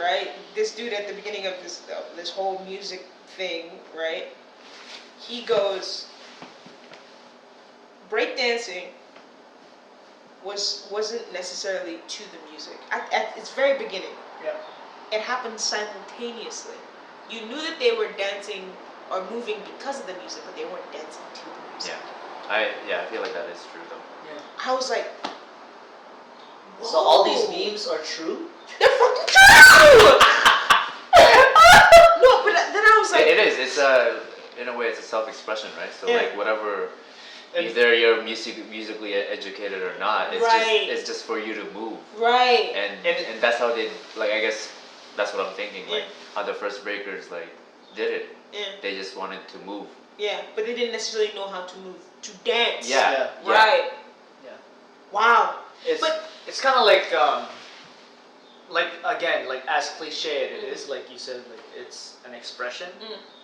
right? This dude at the beginning of this whole music thing, right? He goes, breakdancing wasn't necessarily to the music at its very beginning. Yeah. It happened simultaneously. You knew that they were dancing or moving because of the music, but they weren't dancing to the music. Yeah. I feel like that is true though. Yeah. I was like, whoa. So all these memes are true? They're fucking true! No, but then I was like... It is. It's in a way, it's a self-expression, right? So like whatever, either you're musically educated or not, it's just for you to move. Right. And that's how they, like, I guess that's what I'm thinking. Like how the first breakers like did it. Yeah. They just wanted to move. Yeah, but they didn't necessarily know how to move, to dance. Yeah. Right. Yeah. Wow. It's kind of like again, like as cliche it is, like you said, like it's an expression.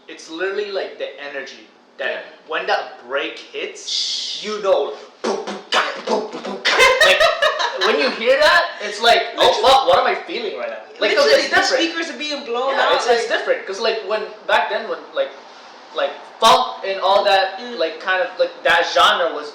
It's literally like the energy that when that break hits, you know, like when you hear that, it's like, oh fuck, what am I feeling right now? Like, cause it's different. The speakers are being blown out. It's different, cause like when back then when like funk and all that, like kind of like that genre was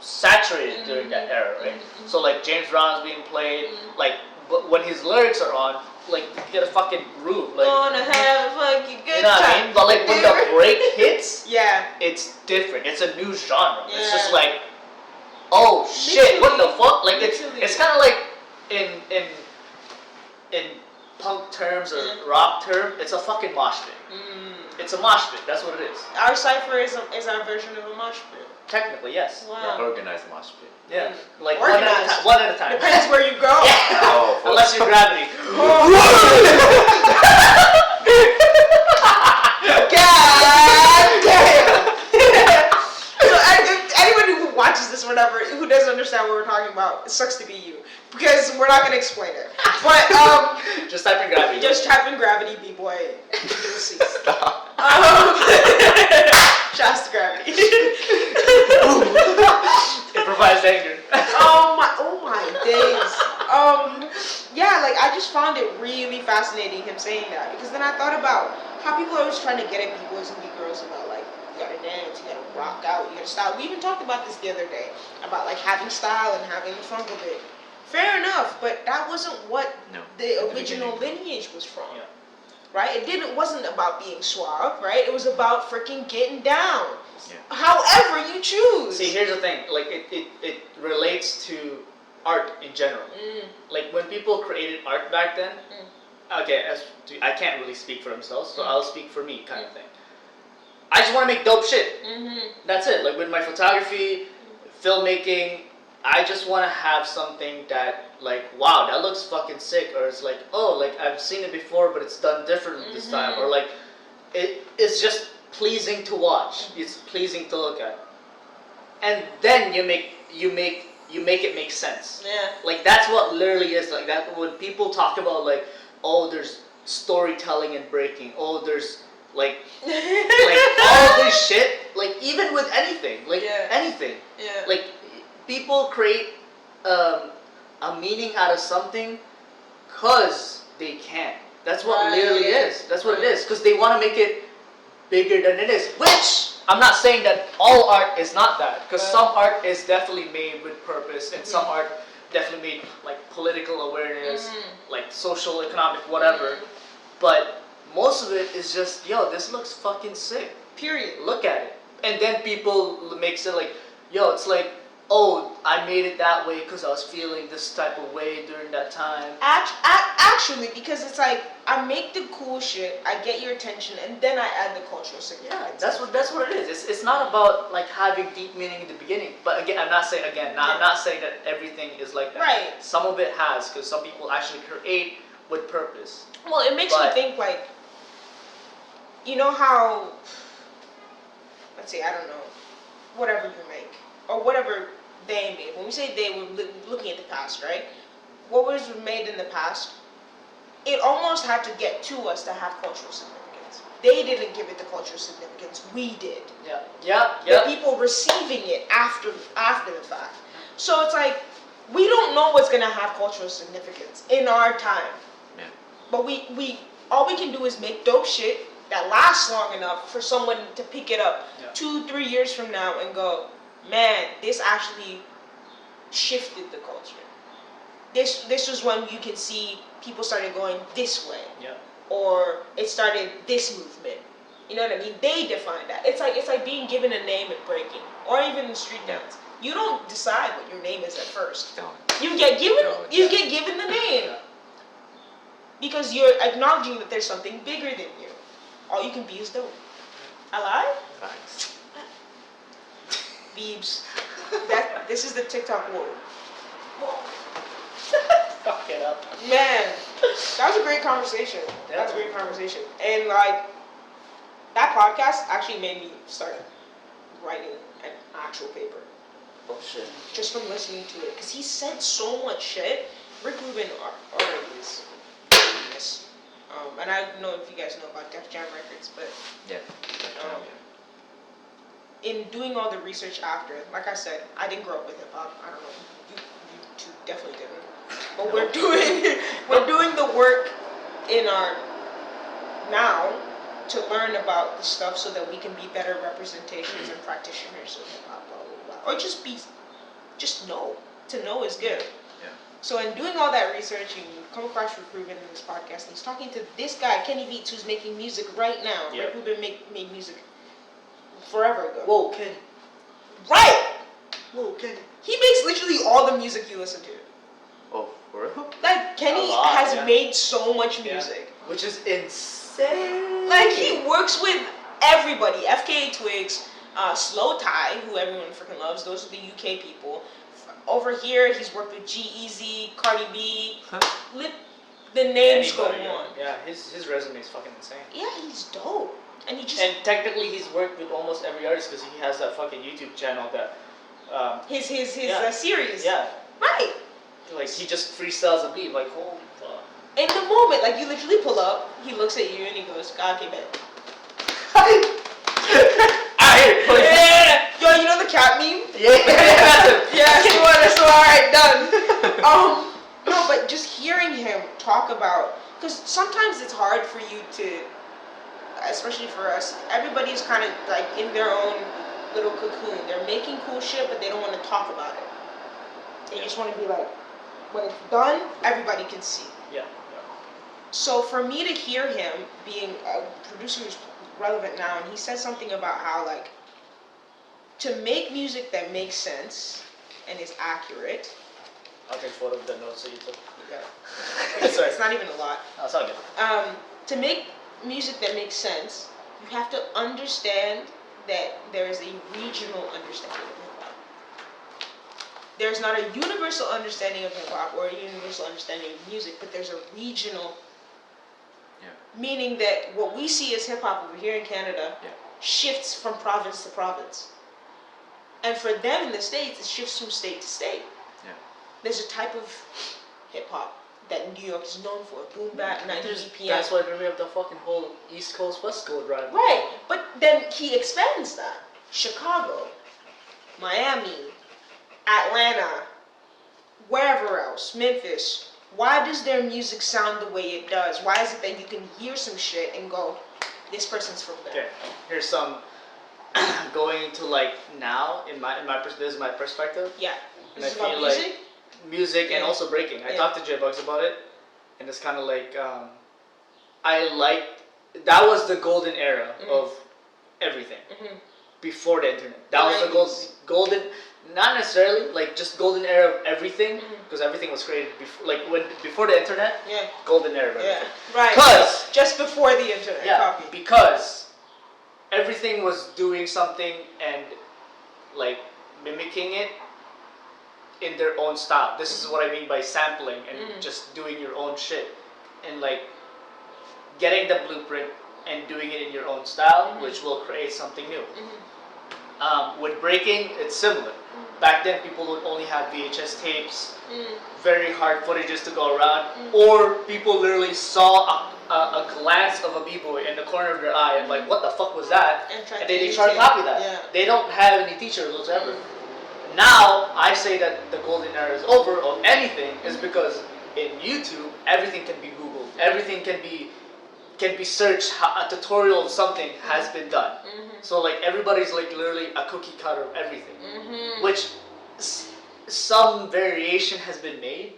saturated during that era, right? So like James Brown's being played, like but when his lyrics are on, like you get a fucking groove, like wanna have a fucking good you know what I mean? But like when the break hits, yeah, it's different. It's a new genre. Yeah. It's just like, oh shit, what the fuck? Like it's kind of like in punk terms or rock term, it's a fucking mosh pit. It's a mosh pit. That's what it is. Our cipher is our version of a mosh pit. Technically, yes. Wow. Organized mosh pit. Yeah. Like organized. one at a time. Depends where you go. Yeah. Oh, unless you're gravity. God damn. So anyone who watches this, whatever, who doesn't understand what we're talking about, it sucks to be you, because we're not gonna explain it. But just type in gravity. Just type in gravity, b-boy. You'll see. Shouts to gravity. Improvised anger. Oh my days. Yeah, like I just found it really fascinating him saying that, because then I thought about how people are always trying to get at b-boys and b-girls about like, you gotta dance, you gotta rock out, you gotta style. We even talked about this the other day about like having style and having the funk of it. Fair enough, but that wasn't what the original lineage was from. Yeah. Right? It wasn't about being suave, right? It was about freaking getting down. Yeah. However you choose. See, here's the thing. Like it relates to art in general. Like when people created art back then. Okay, I can't really speak for themselves, so I'll speak for me, kind of thing. I just want to make dope shit. That's it. Like with my photography, filmmaking, I just want to have something that, like, wow, that looks fucking sick, or it's like, oh, like I've seen it before, but it's done differently this time, or like, it's just pleasing to watch. It's pleasing to look at, and then you make it make sense. Yeah. Like that's what literally is like that. When people talk about like, oh, there's storytelling and breaking. Oh, there's like all this shit. Like even with anything, like anything. Yeah. Like people create a meaning out of something because they can. That's what literally is. That's what it is. Because they want to make it bigger than it is. Which I'm not saying that all art is not that. Because some art is definitely made with purpose, and some art definitely made like political awareness, like social, economic, whatever. But most of it is just, yo, this looks fucking sick. Period. Look at it. And then people makes it like, yo, it's like, oh, I made it that way because I was feeling this type of way during that time. Actually, because it's like, I make the cool shit, I get your attention, and then I add the cultural significance. Yeah, that's what it is. It's not about like having deep meaning in the beginning. But again, I'm not saying that everything is like that. Right. Some of it has, because some people actually create with purpose. Well, it makes me think like, you know how, let's see, I don't know, whatever you make, or whatever they made. When we say they, we're looking at the past, right? What was made in the past, it almost had to get to us to have cultural significance. They didn't give it the cultural significance, we did. Yeah. The people receiving it after the fact. So it's like, we don't know what's gonna have cultural significance in our time. Yeah. But we all we can do is make dope shit that lasts long enough for someone to pick it up 2-3 years from now and go, man, this actually shifted the culture. This was when you can see people started going this way. Yeah. Or it started this movement. You know what I mean? They define that. It's like being given a name at breaking, or even in street dance. You don't decide what your name is at first. You get given the name. Yeah. Because you're acknowledging that there's something bigger than you. All you can be is dope. Alive? Thanks. Beebs. This is the TikTok word. Fuck it up. Man, that was a great conversation. Yeah. That's a great conversation. And like, that podcast actually made me start writing an actual paper. Oh shit. Just from listening to it. Because he said so much shit. Rick Rubin already is genius. And I don't know if you guys know about Def Jam Records, but Yeah. in doing all the research after, like I said, I didn't grow up with hip hop. I don't know. You two definitely didn't. But we're doing the work in our now to learn about the stuff so that we can be better representations and practitioners of hip hop, blah blah blah. Or just know. To know is good. Yeah. So in doing all that research, you come across Rick Rubin in this podcast, and he's talking to this guy, Kenny Beats, who's making music right now. Yeah. Rick Rubin made music forever ago. Whoa, Kenny. Right! Whoa, Kenny. He makes literally all the music you listen to. Oh, for real? Like, Kenny A lot, has yeah. made so much music. Which is insane. Like, he works with everybody. FKA Twigs, Slow Tie, who everyone freaking loves. Those are the UK people. Over here, he's worked with G-Eazy, Cardi B. The names go on. Yeah, his resume is fucking insane. Yeah, he's dope. And he just... And technically, he's worked with almost every artist because he has that fucking YouTube channel that... his yeah. series. Yeah. Right. Like, he just freestyles a beat, like, holy fuck. In the moment, like, you literally pull up, he looks at you and he goes, God, okay, bet. Yeah. Yo, you know the cat meme? Yeah. Yeah, that's alright, done. No, but just hearing him talk about, because sometimes it's hard for you to, especially for us, everybody's kind of like in their own little cocoon. They're making cool shit, but they don't want to talk about it. They just want to be like, when it's done, everybody can see. Yeah. So for me to hear him being a producer who's relevant now, and he said something about how, like, to make music that makes sense and is accurate. I'll take photo of the notes that you took. Sorry, it's not even a lot. That's all good. To make music that makes sense, you have to understand that there is a regional understanding of hip hop. There's not a universal understanding of hip hop or a universal understanding of music, but there's a regional. Yeah. Meaning that what we see as hip hop over here in Canada shifts from province to province. And for them in the States, it shifts from state to state. Yeah. There's a type of hip hop that New York is known for, boom bap, 90 BPM. That's why we have the fucking whole East Coast, West Coast rivalry. Right, but then he expands that. Chicago, Miami, Atlanta, wherever else, Memphis. Why does their music sound the way it does? Why is it that you can hear some shit and go, this person's from there? Okay, here's some going into like now in my this is my perspective. Yeah. And This is I feel about like music and also breaking. I Yeah. talked to J Bugs about it, and it's kind of like I liked that was the golden era of everything before the internet. That was the golden, not necessarily like just golden era of everything because everything was created before, like before the internet. Yeah. Golden era of Yeah. everything. Right. Because Just before the internet. yeah, Copy. because everything was doing something and like mimicking it in their own style. This is what I mean by sampling and just doing your own shit and like getting the blueprint and doing it in your own style, which will create something new. With breaking, it's similar. Back then, people would only have VHS tapes, very hard footages to go around, or people literally saw a glance of a b-boy in the corner of their eye and like, what the fuck was that? And then they try to copy that. Yeah. They don't have any teachers whatsoever. Now, I say that the golden era is over of anything is because in YouTube, everything can be Googled. everything can be searched. A tutorial of something has been done. So like everybody's like literally a cookie cutter of everything, which some variation has been made,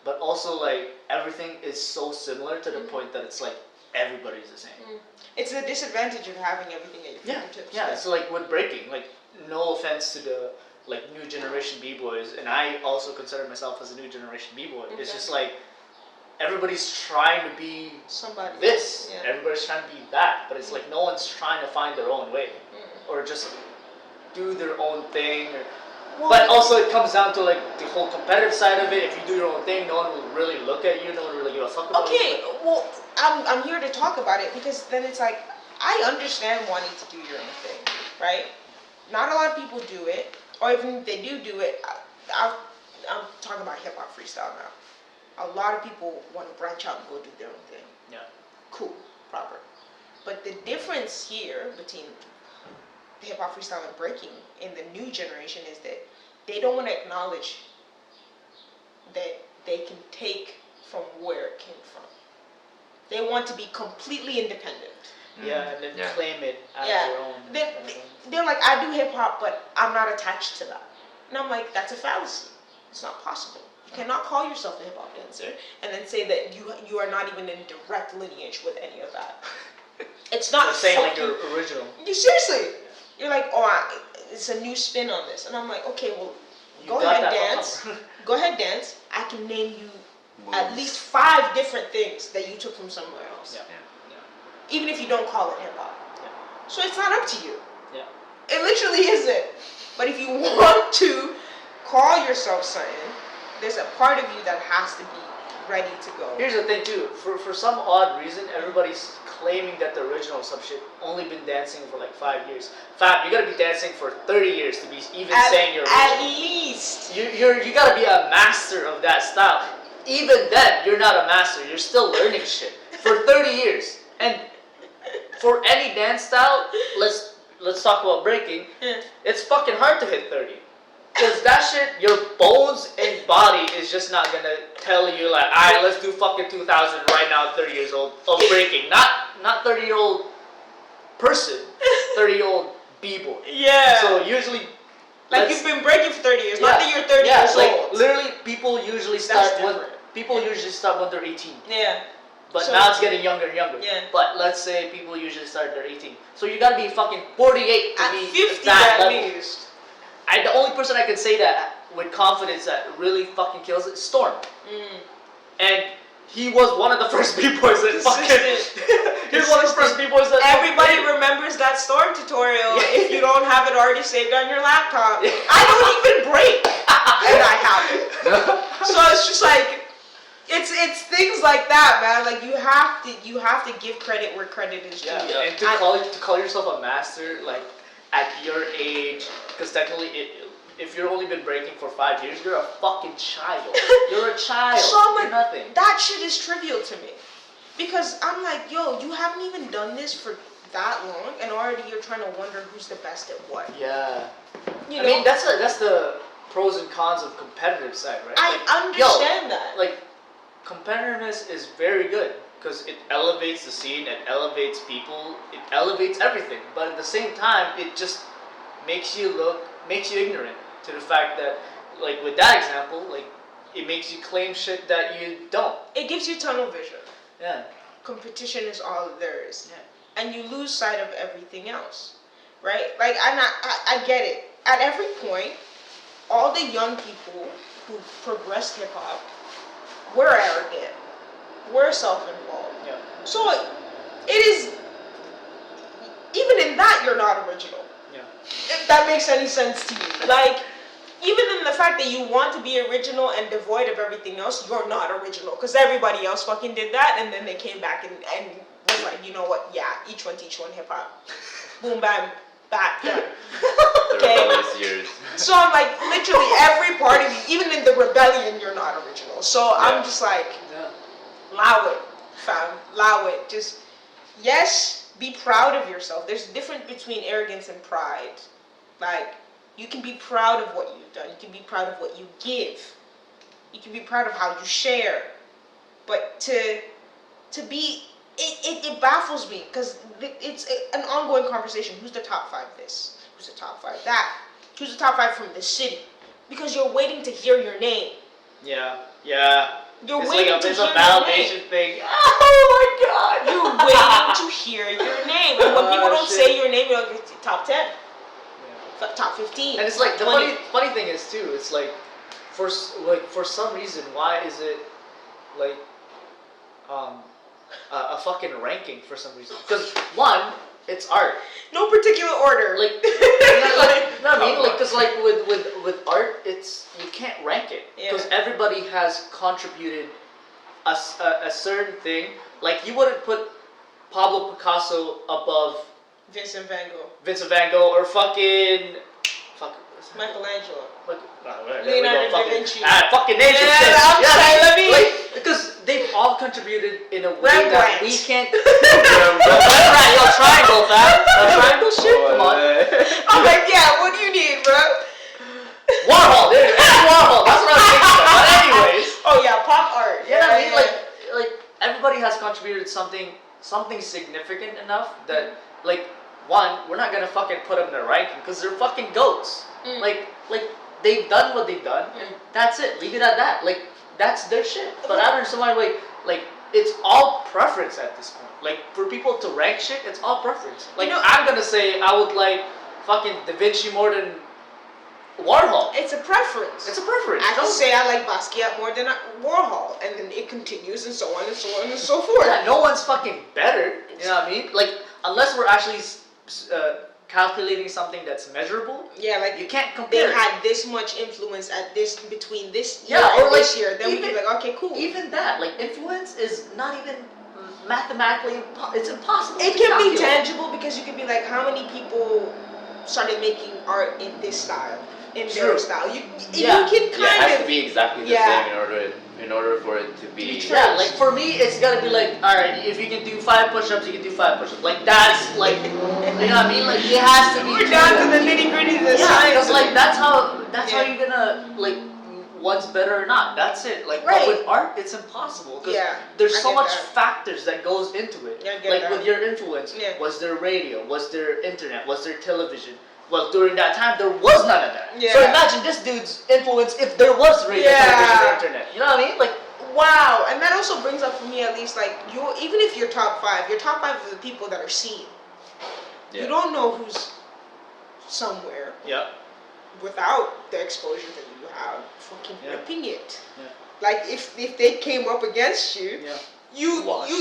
but also like everything is so similar to the point that it's like everybody's the same. It's the disadvantage of having everything at your fingertips. Yeah. So like with breaking, like no offense to the like new generation b-boys, and I also consider myself as a new generation b-boy. It's just like everybody's trying to be somebody this, yeah. Everybody's trying to be that, but it's like no one's trying to find their own way or just do their own thing. But also it comes down to like the whole competitive side of it. If you do your own thing, no one will really look at you. No one will really give a fuck about you. Okay, well, I'm here to talk about it because then it's like I understand wanting to do your own thing, right? Not a lot of people do it, or even if they do it, I'm talking about hip hop freestyle now. A lot of people want to branch out and go do their own thing. Yeah. Cool, proper. But the difference here between hip hop freestyle and breaking in the new generation is that they don't want to acknowledge that they can take from where it came from. They want to be completely independent. Yeah, and then claim it as their own. They're like, I do hip hop, but I'm not attached to that. And I'm like, that's a fallacy. It's not possible. You cannot call yourself a hip hop dancer and then say that you are not even in direct lineage with any of that. It's not saying like you're original. You seriously. You're like, it's a new spin on this, and I'm like, okay, well, go ahead dance. Go ahead dance. I can name you at least 5 different things that you took from somewhere else. Yeah. Even if you don't call it hip hop. Yeah. So it's not up to you. Yeah. It literally isn't. But if you want to call yourself something, there's a part of you that has to be ready to go. Here's the thing too. For some odd reason, everybody's claiming that the original some shit only been dancing for like 5 years. Fam, you gotta be dancing for 30 years to be even saying you're original. At least. You gotta be a master of that style. Even then, you're not a master. You're still learning shit for 30 years. And for any dance style, let's talk about breaking. It's fucking hard to hit 30. Because that shit, your bones and body is just not gonna tell you like, alright, let's do fucking 2000 right now at 30 years old of breaking. Not 30-year-old person, 30-year-old b-boy. Yeah. So usually, like you've been breaking for 30 years, not that you're 30 years like, old. literally, people usually start when they're 18. Yeah. But So- now it's getting younger and younger. Yeah. But let's say people usually start at 18. So you gotta be fucking 48 to At be 50 that at level. least. The only person I can say that with confidence that really fucking kills it is Storm. And he was one of the first b-boys that fucking... he was one of the first b-boys that... Everybody remembers that Storm tutorial if you don't have it already saved on your laptop. I don't even break, and I have it. So it's just like, it's things like that, man. Like you have to give credit where credit is due. Yeah. And to call yourself a master, like at your age, because technically if you've only been breaking for 5 years, you're a fucking child. You're a child. So I'm like, you're nothing. That shit is trivial to me. Because I'm like, yo, you haven't even done this for that long, and already you're trying to wonder who's the best at what. Yeah. You I know? mean, that's the pros and cons of competitive side, right? I understand that. Like, competitiveness is very good because it elevates the scene, it elevates people, it elevates everything. But at the same time, it just makes you ignorant to the fact that, like with that example, like it makes you claim shit that you don't. It gives you tunnel vision. Yeah. Competition is all there is. Yeah. And you lose sight of everything else, right? Like I get it. At every point, all the young people who progressed hip hop were arrogant, were self-involved. Yeah. So it is, even in that you're not original. Yeah. If that makes any sense to you. Like, even in the fact that you want to be original and devoid of everything else, you're not original. Because everybody else fucking did that, and then they came back and was like, you know what, yeah, each one teach one hip hop. Boom, bam, back, done. The rebellious years. So I'm like, literally every part of you, even in the rebellion, you're not original. So I'm just like, allow it, fam, allow it. Just, yes, be proud of yourself. There's a difference between arrogance and pride. Like, you can be proud of what you've done. You can be proud of what you give. You can be proud of how you share. But to to be, it baffles me because it's an ongoing conversation. Who's the top 5 this? Who's the top 5 that? Who's the top 5 from the city? Because you're waiting to hear your name. Yeah. You're It's waiting like to it's hear a your validation name. thing. Oh my god! You're waiting to hear your name. And when people don't say your name, you're like, top 10. Top 15. And it's like the 20. funny thing is too. It's like for some reason, why is it like a fucking ranking for some reason? Because one, it's art. No particular order. Like, I mean, like, because like with art, it's you can't rank it because everybody has contributed a certain thing. Like you wouldn't put Pablo Picasso above Vincent Van Gogh or fucking Michelangelo. Leonardo da Vinci. Fucking name some shit. I'm sorry, let me. Like, because they've all contributed in a way Rembrandt. that we can't. Rembrandt, yo, triangle, fam. Triangle shit, come on. I'm like, yeah, what do you need, bro? Warhol, there, Warhol. That's what I was thinking of. But anyways. Oh yeah, pop art. Yeah, I mean, like everybody has contributed something significant enough that, like, one, we're not gonna fucking put them in a ranking because they're fucking goats. Like they've done what they've done, and that's it. Leave it at that. Like that's their shit. But I don't understand why like it's all preference at this point. Like for people to rank shit, it's all preference. Like I'm gonna say I would like fucking Da Vinci more than Warhol. It's a preference. It's a preference. I can say I like Basquiat more than Warhol, and then it continues and so on and so on and so forth. Yeah, no one's fucking better. You know what I mean? Like unless we're actually calculating something that's measurable. Yeah, like you can't compare. They had this much influence at this between this year or and like this year. Then we can be like, okay, cool. Even that, like influence, is not even mathematically. It's impossible. It can be tangible because you can be like, how many people started making art in this style, in their style? You can kind it has to be exactly the same in order for it to be. Yeah, like for me, it's gotta be like, all right, if you can do 5 push-ups, you can do 5 push-ups. Like that's like, you know what I mean? Like it has to be. We're down to the nitty-gritty of the science. Because like that's how you're gonna like one's better or not. That's it. Like but with art, it's impossible because there's so much factors that goes into it. Like with your influence, was there radio? Was there internet? Was there television? Well, during that time, there was none of that. So imagine this dude's influence if there was radio, television, or internet. You know what I mean? Like, wow. And that also brings up for me, at least, like, even if you're top 5 are the people that are seen. You don't know who's somewhere without the exposure that you have fucking ripping it. Like, if they came up against you, Wash,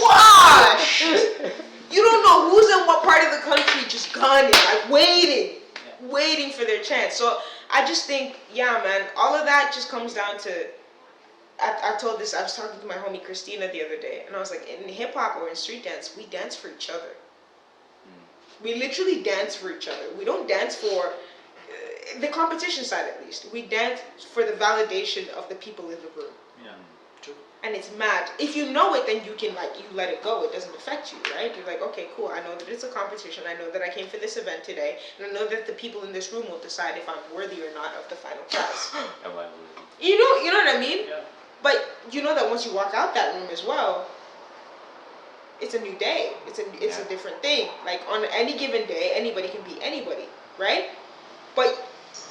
Wash! You don't know who's in what part of the country just gunning, like waiting for their chance. So I just think, man, all of that just comes down to, I told this, I was talking to my homie Christina the other day, and I was like, in hip hop or in street dance, we dance for each other. We literally dance for each other. We don't dance for the competition side, at least. We dance for the validation of the people in the room. True. And it's mad. If you know it, then you can you let it go. It doesn't affect you, right? You're like, okay, cool. I know that it's a competition. I know that I came for this event today, and I know that the people in this room will decide if I'm worthy or not of the final prize. Am I worthy? You know what I mean? Yeah. But you know that once you walk out that room as well, it's a new day. It's a different thing. Like on any given day, anybody can beat anybody, right? But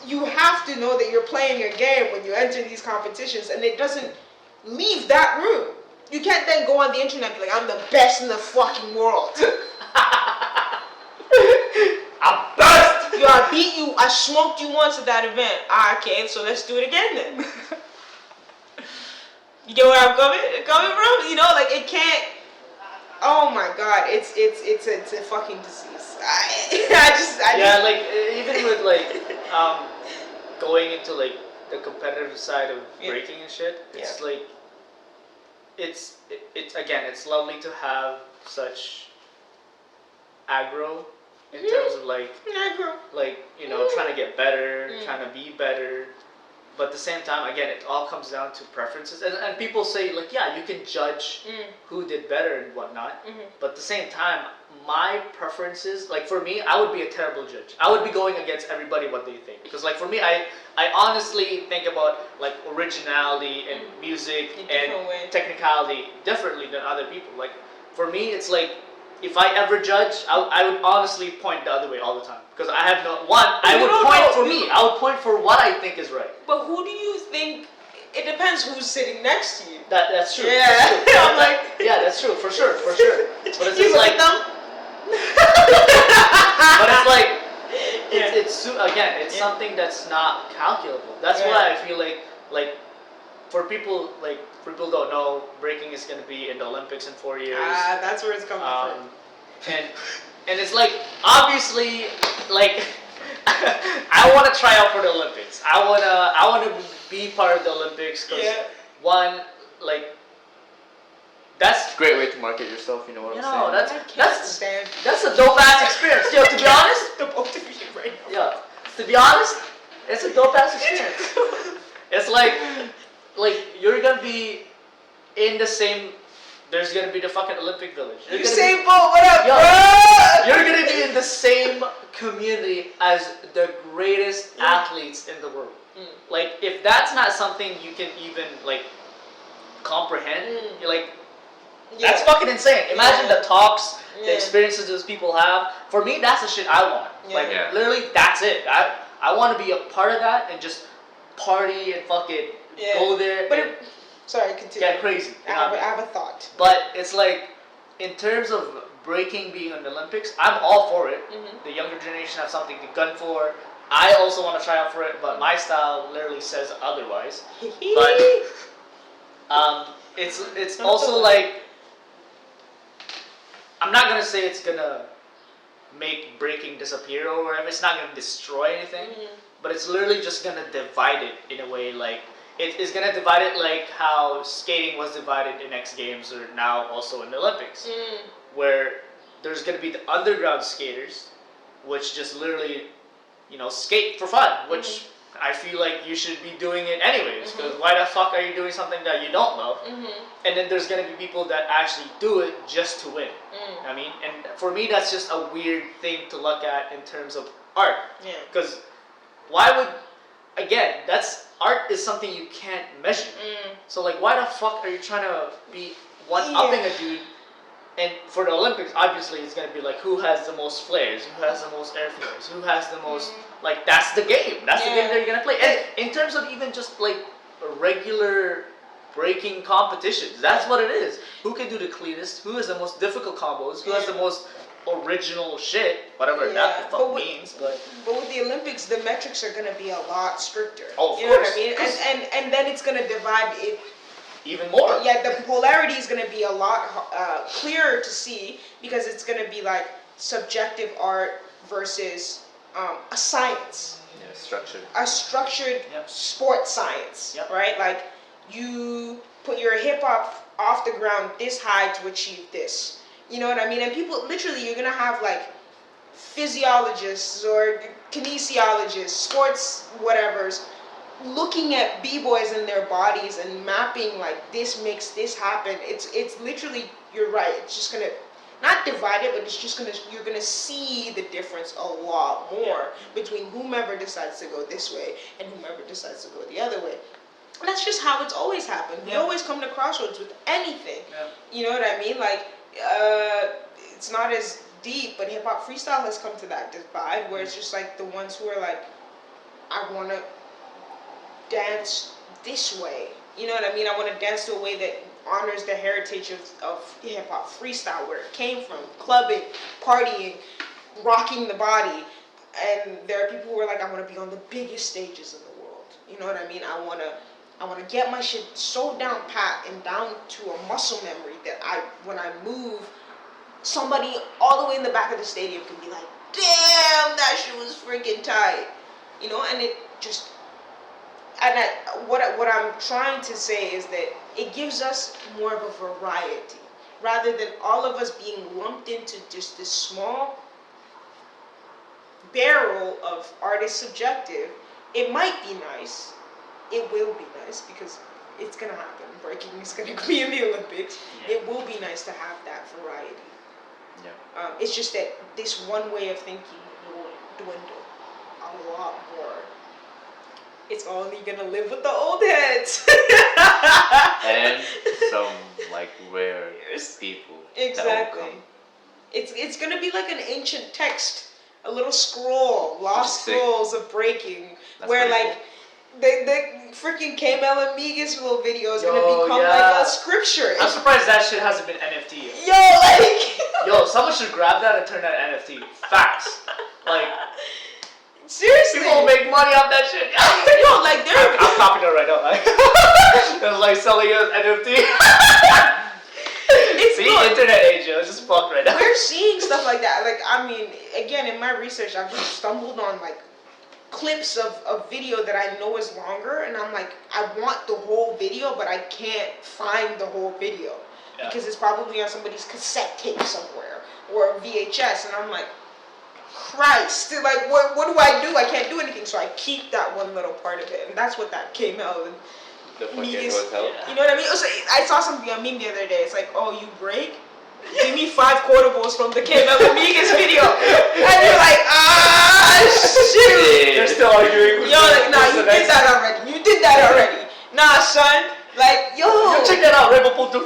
you have to know that you're playing a game when you enter these competitions, and it doesn't leave that room. You can't then go on the internet and be like, I'm the best in the fucking world. I'm best! Yo, I beat you, I smoked you once at that event. Okay, so let's do it again then. You get where I'm coming from? You know, like it can't. Oh my god, it's a fucking disease. Like even with like going into like the competitive side of breaking and shit, it's like it's again, it's lovely to have such aggro in terms of like you know, trying to get better, trying to be better. But at the same time, again, it all comes down to preferences. And people say, like, yeah, you can judge who did better and whatnot. But at the same time, my preferences, like for me, I would be a terrible judge. I would be going against everybody what they think. Because like for me, I honestly think about like originality and music and technicality differently than other people. Like for me, it's like if I ever judge, I would honestly point the other way all the time. Because I have no one. I would point for me. I would point for what I think is right. But who do you think? It depends who's sitting next to you. That's true. Yeah. That's true. I'm like, yeah, that's true for sure. But it's just like them. but it's like it's again, it's something that's not calculable. That's why I feel like for people don't know, breaking is gonna be in the Olympics in 4 years. That's where it's coming from. And it's like obviously like I want to try out for the Olympics. I wanna be part of the Olympics because one like. That's a great way to market yourself, you know what I'm saying? That's a dope ass experience. Yo, to be honest, the both of you right now. Yeah, to be honest, it's a dope ass experience. It's like you're gonna be in the same. There's gonna be the fucking Olympic Village. Usain Bolt, what up, yo, bro? You're gonna be in the same community as the greatest athletes in the world. Like, if that's not something you can even like comprehend, you're like. That's fucking insane. Imagine the talks, the experiences those people have. For me, that's the shit I want. Literally, that's it. I want to be a part of that and just party and fucking go there. But sorry, continue. Get crazy. I have a thought. But it's like, in terms of breaking being in the Olympics, I'm all for it. The younger generation have something to gun for. I also want to try out for it, but my style literally says otherwise. But it's also like. I'm not gonna say it's gonna make breaking disappear or whatever. It's not gonna destroy anything, but it's literally just gonna divide it in a way like it is gonna divide it like how skating was divided in X Games or now also in the Olympics, where there's gonna be the underground skaters, which just literally, skate for fun, which I feel like you should be doing it anyways, because why the fuck are you doing something that you don't love? And then there's gonna be people that actually do it just to win. I mean, and for me, that's just a weird thing to look at in terms of art. Because why would, again, art is something you can't measure. So like, why the fuck are you trying to be one-upping a dude? And for the Olympics, obviously, it's gonna be like who has the most flares, who has the most air flares, who has the most like. That's the game. That's the game that you're gonna play. And in terms of even just like regular breaking competitions, that's what it is. Who can do the cleanest? Who has the most difficult combos? Who has the most original shit? Whatever that the fuck means. But with the Olympics, the metrics are gonna be a lot stricter. Oh, of you know course. what I mean? And then it's gonna divide it. Even more. Yeah, the polarity is going to be a lot clearer to see because it's going to be like subjective art versus a science. Yeah, structured. A structured sports science, right? Like you put your hip hop off the ground this high to achieve this. You know what I mean? And people, literally, you're going to have like physiologists or kinesiologists, sports whatevers, looking at b-boys and their bodies and mapping like this makes this happen. It's literally, you're right, it's just gonna not divide it, but it's just you're gonna see the difference a lot more between whomever decides to go this way and whomever decides to go the other way. And that's just how it's always happened. We always come to crossroads with anything. You know what I mean? Like it's not as deep, but hip hop freestyle has come to that divide where it's just like the ones who are like, I wanna dance this way, you know what I mean? I want to dance to a way that honors the heritage of hip hop freestyle, where it came from, clubbing, partying, rocking the body. And there are people who are like, I want to be on the biggest stages in the world. You know what I mean? I want to get my shit so down pat and down to a muscle memory that when I move, somebody all the way in the back of the stadium can be like, damn, that shit was freaking tight. You know, and it just. And what I'm trying to say is that it gives us more of a variety, rather than all of us being lumped into just this small barrel of artist subjective. It might be nice. It will be nice because it's gonna happen. Breaking is gonna be in the Olympics. It will be nice to have that variety. Yeah. It's just that this one way of thinking will dwindle a lot more. It's only gonna live with the old heads. And some like rare people. Exactly. That will come. It's gonna be like an ancient text, a little scroll, lost scrolls of breaking, That's where pretty like the freaking K-Mel and Migos little video is gonna Yo, become yeah. like a scripture. I'm surprised that shit hasn't been NFT yet. Yo, like. Yo, someone should grab that and turn that NFT. Facts. Like, Seriously. people will make money off that shit. Yo, like they're. I'm copying it right now. It's like selling it as NFT. It's See, good. internet age, yo, it's just fucked right now. We're seeing stuff like that. Like, I mean, again, in my research, I've just stumbled on like clips of video that I know is longer, and I'm like, I want the whole video, but I can't find the whole video because it's probably on somebody's cassette tape somewhere or VHS, and I'm like, Christ, like, what do? I can't do anything, so I keep that one little part of it, and that's what that came out. And The fucking Migos, hotel. you know what I mean? So I saw something on meme the other day. It's like, oh, you break? Give me 5 quotables from the K-Mel and Migos video. And you're like, shoot. They're still arguing. Yo, like, nah, you did that already. You did that already. Nah, son. Like, yo. Check that out, Rebel Puto.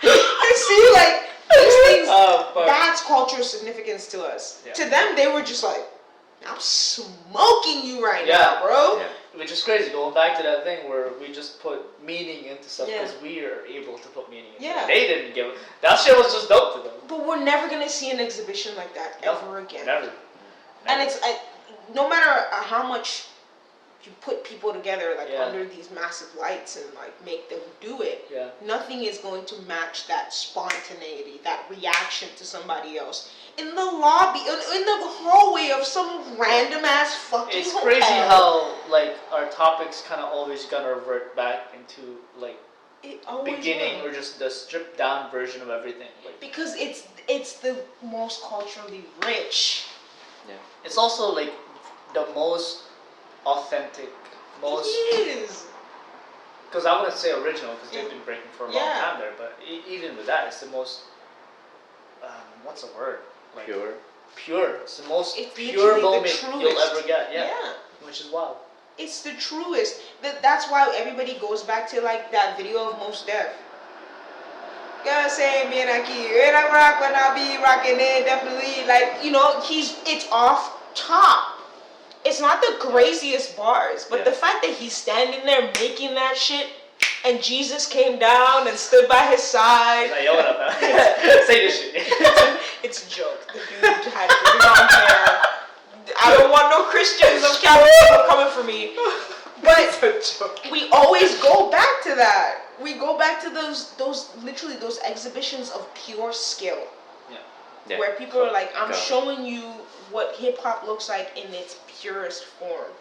You see, like, these things, fuck. that's cultural significance to us. Yeah. To them, they were just like, I'm smoking you right Yeah. now, bro. Yeah. Which is crazy, going back to that thing where we just put meaning into stuff Yeah. because we are able to put meaning into Yeah. it. They didn't give it. That shit was just dope to them. But we're never going to see an exhibition like that No, ever again. Never. And it's no matter how much you put people together like Yeah. under these massive lights and like make them do it, Yeah. nothing is going to match that spontaneity, that reaction to somebody else in the lobby, in the hallway of some random ass fucking It's hotel. crazy how like our topics kind of always gonna revert back into like it always beginning will. or just the stripped down version of everything. Like Because it's the most culturally rich. it's also like the most authentic, most. It is. Because I wouldn't say original because they've been breaking for a long Yeah. time there, but even with that, it's the most. What's the word? Like, Pure. Pure. It's the most It's pure literally the moment you'll truest. ever get. Yeah. Yeah. Which is wild. It's the truest. That's why everybody goes back to like that video of Mos Def. Gotta say, bien aquí, when I rock, when I be rocking it, definitely like, you know, it's off top. It's not the craziest bars, but Yeah. the fact that he's standing there making that shit, and Jesus came down and stood by his side. Like, yo, what up, man? Say this shit. It's a joke. The dude had really long hair. I don't want no Christians of Catholic people coming for me. But It's a joke. we always go back to that. We go back to those literally those exhibitions of pure skill. Yeah. Where people are like, I'm Go. showing you what hip hop looks like in its purest form.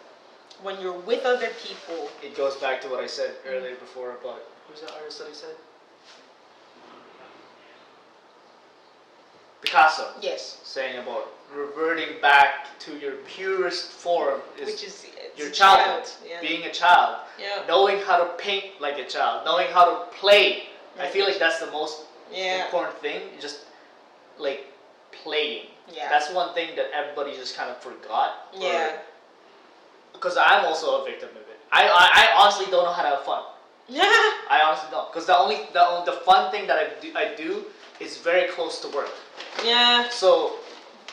When you're with other people. It goes back to what I said earlier before about who's that artist that I said? Picasso. Yes. Saying about reverting back to your purest form is Which is your a childhood, Yeah. being a child, Yeah. knowing how to paint like a child, knowing how to play. I feel like that's the most Yeah. important thing, just like playing. Yeah. That's one thing that everybody just kind of forgot. Yeah. Because I'm also a victim of it. I honestly don't know how to have fun. Yeah. I honestly don't. Because the fun thing that I do is very close to work. Yeah. So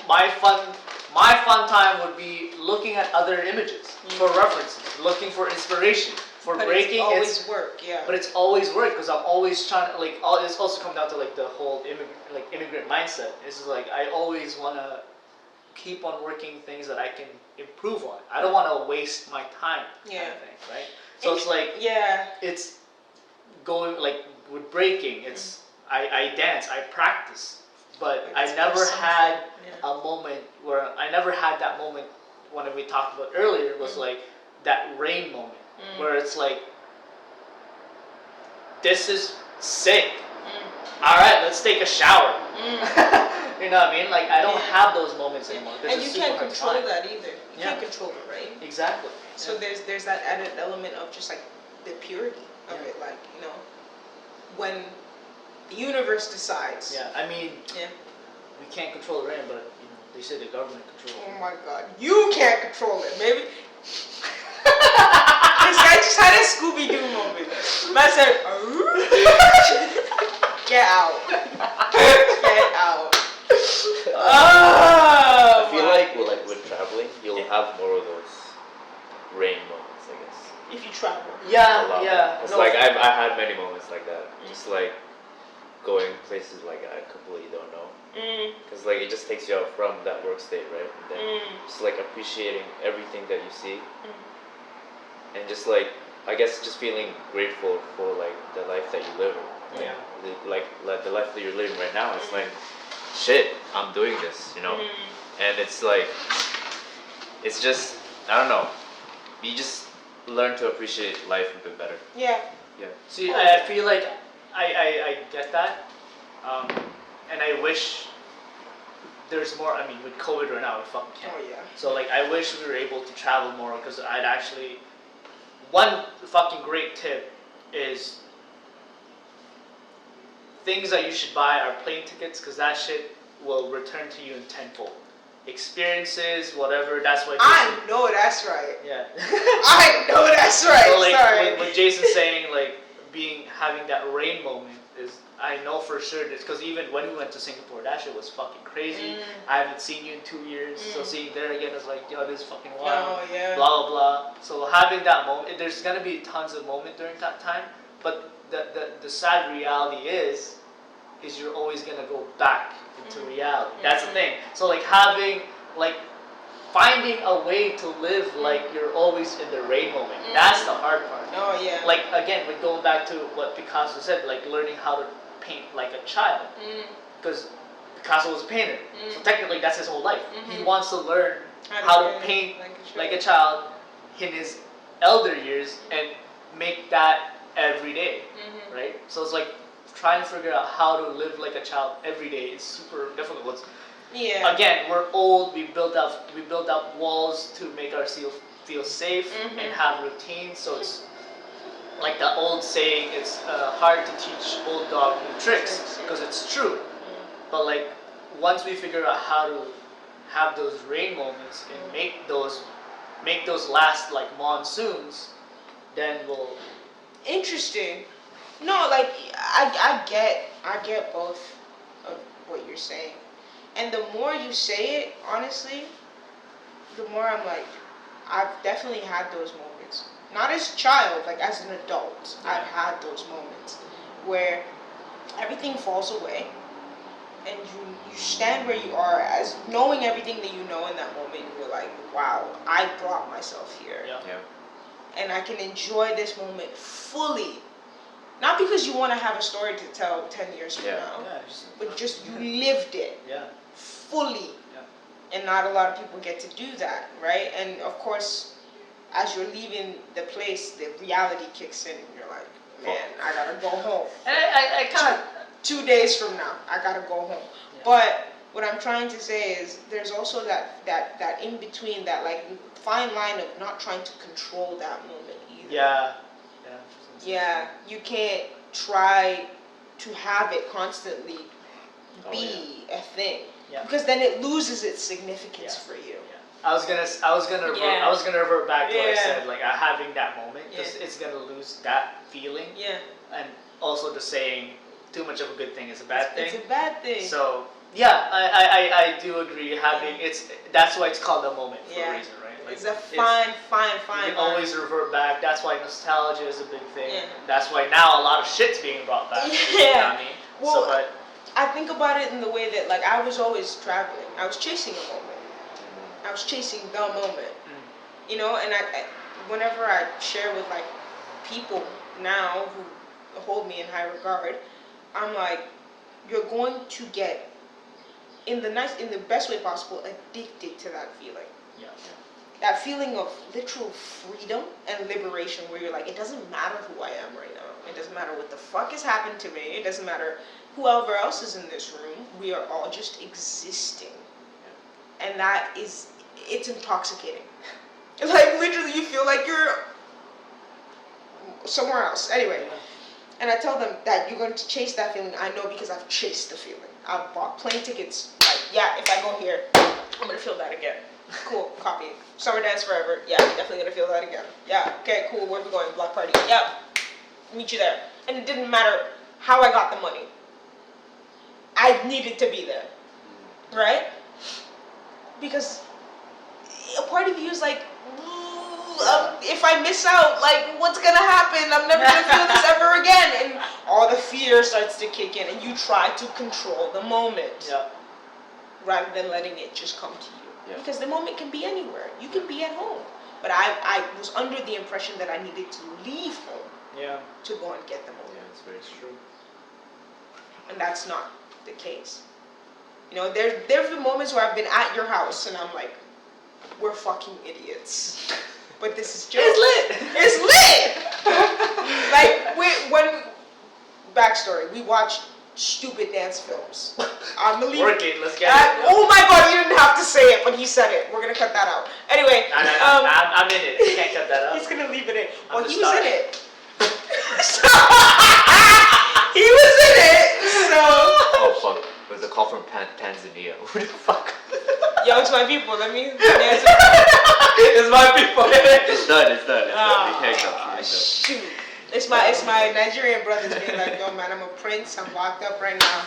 my fun time would be looking at other images for references, looking for inspiration, for But breaking. it's always work, yeah. But it's always work because I'm always trying to like. It's also come down to like the whole immigrant mindset. It's just like I always want to keep on working things that I can improve on. I don't want to waste my time. Kind Yeah. of thing, right? So it's like yeah. it's going like with breaking. It's I dance, I practice, but I It's never something, had yeah. a moment where I never had that moment when we talked about earlier was like that rain moment where it's like this is sick. All right, let's take a shower. You know what I mean? Like I don't have those moments anymore. There's And a you super can't hard control time. that either. You Yeah. can't control the rain. Exactly. So there's that added element of just like the purity of Yeah. it, like, you know, when The universe decides. Yeah, I mean, Yeah. we can't control the rain, but they say the government controls it. Oh my God, you can't control it, baby. This guy just had a Scooby-Doo moment. Man said, get out. Get out. Oh, I feel like with traveling, you'll have more of those rain moments, I guess. if you travel. Yeah, A lot. yeah. It's No, like I've had many moments like that. Just like going places like I completely don't know. Because like it just takes you out from that work state, right? And then just like appreciating everything that you see, and just like I guess just feeling grateful for like the life that you live. Yeah. Like the life that you're living right now. It's like, shit, I'm doing this, you know. And it's like, it's just I don't know. You just learn to appreciate life a bit better. Yeah. Yeah. See, I feel like I get that, and I wish there's more. I mean, with COVID right now, we fucking can't. Oh yeah. So like, I wish we were able to travel more because I'd actually. One fucking great tip is things that you should buy are plane tickets because that shit will return to you in tenfold. Experiences, whatever. That's why. I know that's right. Yeah. I know that's right. So like Sorry. what Jason's saying, like having that rain moment is, I know for sure this because even when we went to Singapore, that shit was fucking crazy. I haven't seen you in 2 years, so seeing there again is like, yo, this is fucking wild. Oh yeah. Blah blah blah. So having that moment, there's gonna be tons of moment during that time, but the sad reality is you're always gonna go back into reality. That's the thing. So like finding a way to live like you're always in the rain moment. That's the hard part. Oh yeah. Like again, we're going back to what Picasso said, like learning how to paint like a child, because Picasso was a painter. So technically, that's his whole life. He wants to learn how to paint like a child in his elder years and make that every day, right? So it's like trying to figure out how to live like a child every day is super difficult. Yeah. Again, we're old. We built up walls to make ourselves feel safe and have routines. So it's like the old saying, it's hard to teach old dog new tricks because it's true. But like once we figure out how to have those rain moments and make those last like monsoons, then we'll. Interesting. No, like I get both of what you're saying, and the more you say it, honestly, the more I'm like, I've definitely had those moments. Not as a child, like as an adult, I've had those moments where everything falls away, and you stand where you are as knowing everything that you know in that moment. You're like, wow, I brought myself here, and I can enjoy this moment fully. Not because you want to have a story to tell 10 years from now, but just you lived it fully. And not a lot of people get to do that, right? And of course, as you're leaving the place, the reality kicks in. You're like, man, I gotta go home. And I kind of 2 days from now, I gotta go home. But what I'm trying to say is, there's also that in between, that like fine line of not trying to control that moment either. Yeah, you can't try to have it constantly be a thing, because then it loses its significance for you. I was gonna revert back to what I said, like having that moment, because it's gonna lose that feeling. And also the saying, too much of a good thing is a bad thing. It's a bad thing. So yeah, I do agree. That's why it's called a moment for a reason, right? Like, it's a fine. You can always revert back. That's why nostalgia is a big thing. That's why now a lot of shit's being brought back. You know what I mean? Well, I think about it in the way that, like, I was always traveling. I was chasing a moment. I was chasing the moment. You know, and I whenever I share with like people now who hold me in high regard, I'm like, you're going to get, in the best way possible, addicted to that feeling. That feeling of literal freedom and liberation, where you're like, it doesn't matter who I am right now. It doesn't matter what the fuck has happened to me. It doesn't matter whoever else is in this room. We are all just existing. And that is, it's intoxicating. Like, literally, you feel like you're somewhere else. Anyway. And I tell them that you're going to chase that feeling. I know because I've chased the feeling. I've bought plane tickets. Like, yeah, if I go here, I'm going to feel that again. Cool, copy. Summer dance forever. Yeah, definitely going to feel that again. Yeah, okay, cool. Where are we going? Block party. Yep. Meet you there. And it didn't matter how I got the money. I needed to be there. Right? Because a part of you is like, if I miss out, like, what's gonna happen? I'm never gonna feel this ever again. And all the fear starts to kick in, and you try to control the moment. Yeah. Rather than letting it just come to you. Yeah. Because the moment can be anywhere. You can be at home. But I was under the impression that I needed to leave home to go and get the moment. Yeah, it's very True. And that's not the case. You know, there's been moments where I've been at your house and I'm like, we're fucking idiots. But this is joke. It's lit. It's lit. Like when backstory, we watched stupid dance films. Work it. Let's get it. Oh my god, you didn't have to say it, but he said it. We're gonna cut that out. Anyway, I'm in it. You can't cut that out. he's gonna leave it in. I'm Well, the he was star. in it. He was in it. So. Oh fuck! It was a call from Tanzania. Who the fuck? Yo, it's my people. Let me answer. It's my people. It's done. It's done. Ah, We hang up. shoot. It's my Nigerian brothers being like, yo man, I'm a prince, I'm locked up right now.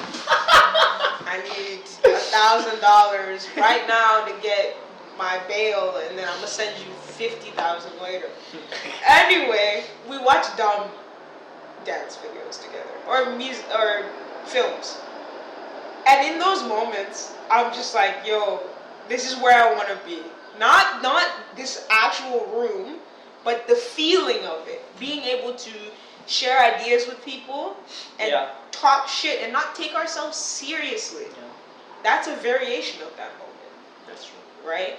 I need $1,000 right now to get my bail, and then I'm gonna send you 50,000 later. Anyway, we watch dumb dance videos together, or music, or films. And in those moments, I'm just like, yo, this is where I want to be. Not this actual room, but the feeling of it. Being able to share ideas with people and talk shit and not take ourselves seriously. Yeah. That's a variation of that moment. That's true. Right?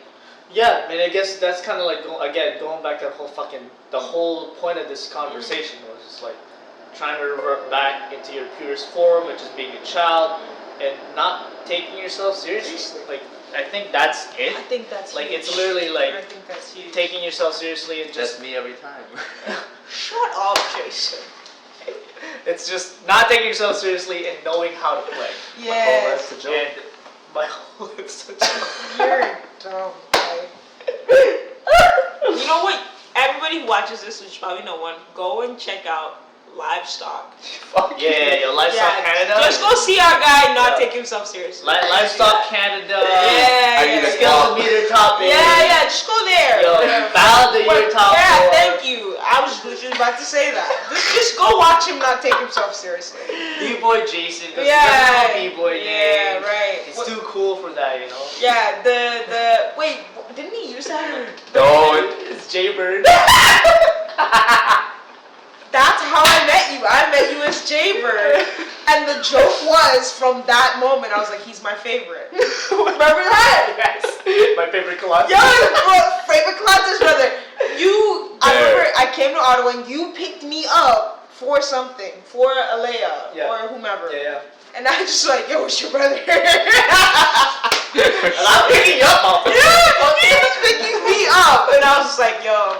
Yeah, I mean, I guess that's kind of like, going back to the whole point of this conversation was just like trying to revert back into your purest form, which is being a child and not taking yourself seriously. Like, I think that's it. I think that's like, huge. it's literally like I think that's huge. taking yourself seriously and Just just, me every time. Shut up, Jason. it's just not taking yourself seriously and knowing how to play. Yes. That's a joke. And my whole life's such a You're dumb, guy. You know what? Everybody who watches this, which probably no one, go and check out Livestock. Yo, Livestock Canada. Just go see our guy not take himself seriously. Livestock Canada. Yeah. Skills meter top 8. Yeah, just go there. Yo, Ballad of the Year top 4. Yeah, thank you. I was literally about to say that. Just go watch him not take himself seriously. B-boy Jason. Yeah. B-boy Yeah, name. right. He's too cool for that, you know. Yeah, wait, didn't he use that? No, It's Jaybird. That's how I met you. I met you as Jaybird. And the joke was, from that moment, I was like, he's my favorite. Remember that? Yes. My favorite collage. Yo, favorite Clantis brother. I remember I came to Ottawa and you picked me up for something, for Alea or whomever. Yeah. And I just like, yo, it's your brother. And I'm picking you up. Yeah, he was picking me up. And I was just like, yo,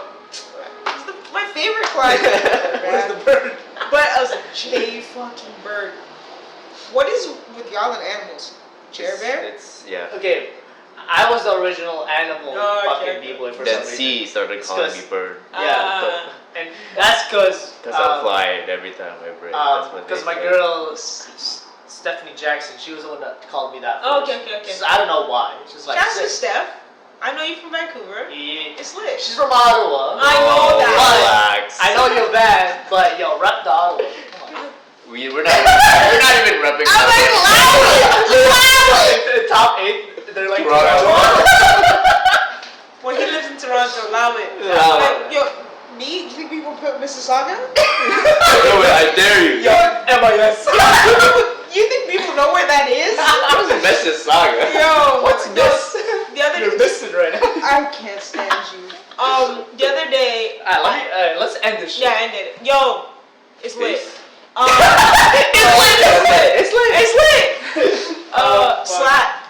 my favorite client. Where's the bird? But I was like, J fucking Bird. What is with y'all and animals? Chair bear? It's yeah. Okay, I was the original animal okay. fucking B-boy for Then some reason. C started calling me bird. Yeah, and that's because I'll fly it every time I break. That's what because they my say. girl Stephanie Jackson, she was the one that called me that first. Okay. So I don't know why. She's like, Shouts to Steph. I know you from Vancouver. Yeah. It's lit. She's from Ottawa. I know that. Relax. I know you're bad, but yo, rep the Ottawa. Come on. We're not even repping. I'm like, loud. Top 8, they're like Toronto. Well, he lives in Toronto. Allow it. Allow Like, yo, me? You think people put Mississauga? No, I dare you. Yo, MIS. You think people know where that is? What's Mississauga? Yo, What's this? The other You're missing right now. I can't stand you. The other day. Let's end this shit. Yeah, I ended it. Yo, it's lit. Peace. It's lit. It's lit. Slat.